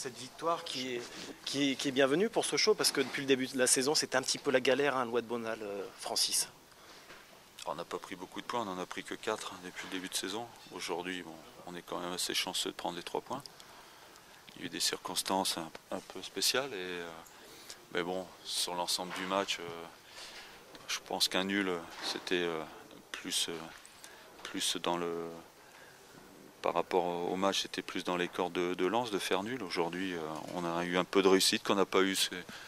Cette victoire qui est bienvenue pour Sochaux, parce que depuis le début de la saison, c'était un petit peu la galère, hein, Loi de Bonal, Francis. On n'a pas pris beaucoup de points, on n'en a pris que 4 depuis le début de saison. Aujourd'hui, bon, on est quand même assez chanceux de prendre les 3 points. Il y a eu des circonstances un peu spéciales, mais bon, sur l'ensemble du match, je pense qu'un nul, c'était plus dans le... Par rapport au match, c'était plus dans les cordes de Lens de faire nul. Aujourd'hui, on a eu un peu de réussite qu'on n'a pas eu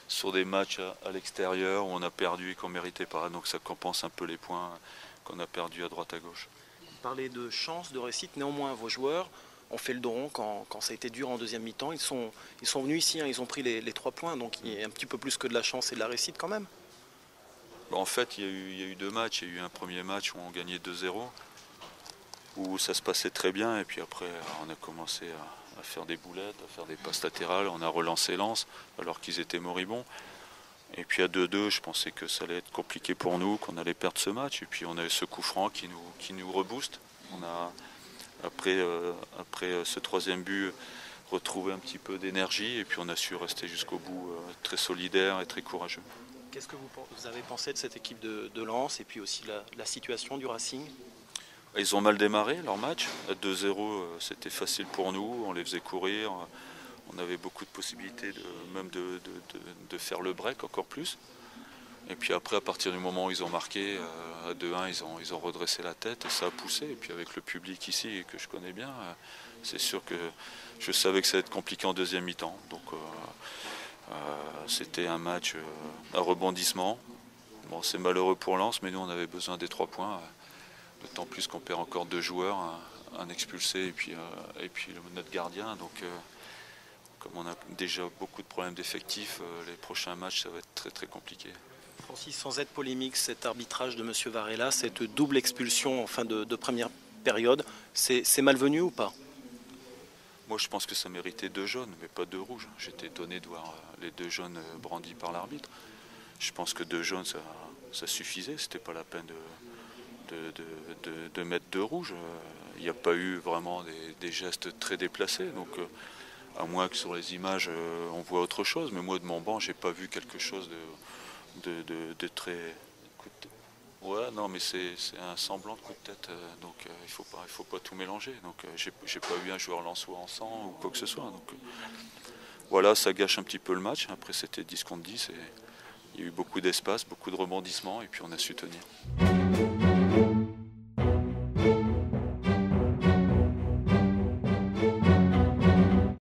sur des matchs à l'extérieur où on a perdu et qu'on ne méritait pas. Donc ça compense un peu les points qu'on a perdus à droite à gauche. Vous parlez de chance, de réussite. Néanmoins, vos joueurs ont fait le dos rond quand ça a été dur en deuxième mi-temps. Ils sont venus ici, hein, ils ont pris les 3 points. Donc il y a un petit peu plus que de la chance et de la réussite quand même. Bon, en fait, il y a eu 2 matchs. Il y a eu un premier match où on gagnait 2-0. Où ça se passait très bien, et puis après on a commencé à faire des boulettes, à faire des passes latérales, on a relancé Lens alors qu'ils étaient moribonds. Et puis à 2-2, je pensais que ça allait être compliqué pour nous, qu'on allait perdre ce match, et puis on a eu ce coup franc qui nous rebooste. On a, après ce troisième but, retrouvé un petit peu d'énergie, et puis on a su rester jusqu'au bout très solidaire et très courageux. Qu'est-ce que vous avez pensé de cette équipe de Lens, et puis aussi la situation du Racing ? Ils ont mal démarré leur match. À 2-0, c'était facile pour nous. On les faisait courir. On avait beaucoup de possibilités de faire le break encore plus. Et puis après, à partir du moment où ils ont marqué, à 2-1, ils ont redressé la tête et ça a poussé. Et puis avec le public ici, que je connais bien, c'est sûr que je savais que ça allait être compliqué en deuxième mi-temps. Donc c'était un match à rebondissement. Bon, c'est malheureux pour Lens, mais nous on avait besoin des 3 points. D'autant plus qu'on perd encore 2 joueurs, un expulsé et puis notre gardien. Donc comme on a déjà beaucoup de problèmes d'effectifs, les prochains matchs ça va être très très compliqué. Francis, sans être polémique, cet arbitrage de M. Varela, cette double expulsion en fin de première période, c'est malvenu ou pas ? Moi je pense que ça méritait 2 jaunes, mais pas 2 rouges. J'étais étonné de voir les 2 jaunes brandis par l'arbitre. Je pense que 2 jaunes ça suffisait, c'était pas la peine de mettre 2 rouges. Il n'y a pas eu vraiment des gestes très déplacés, donc à moins que sur les images on voit autre chose, mais moi de mon banc j'ai pas vu quelque chose de très... Ouais, non, mais c'est un semblant de coup de tête, donc il faut pas tout mélanger. Donc j'ai pas vu un joueur lensois en sang ou quoi que ce soit. Donc voilà, ça gâche un petit peu le match. Après c'était 10 contre 10 et il y a eu beaucoup d'espace, beaucoup de rebondissements et puis on a su tenir.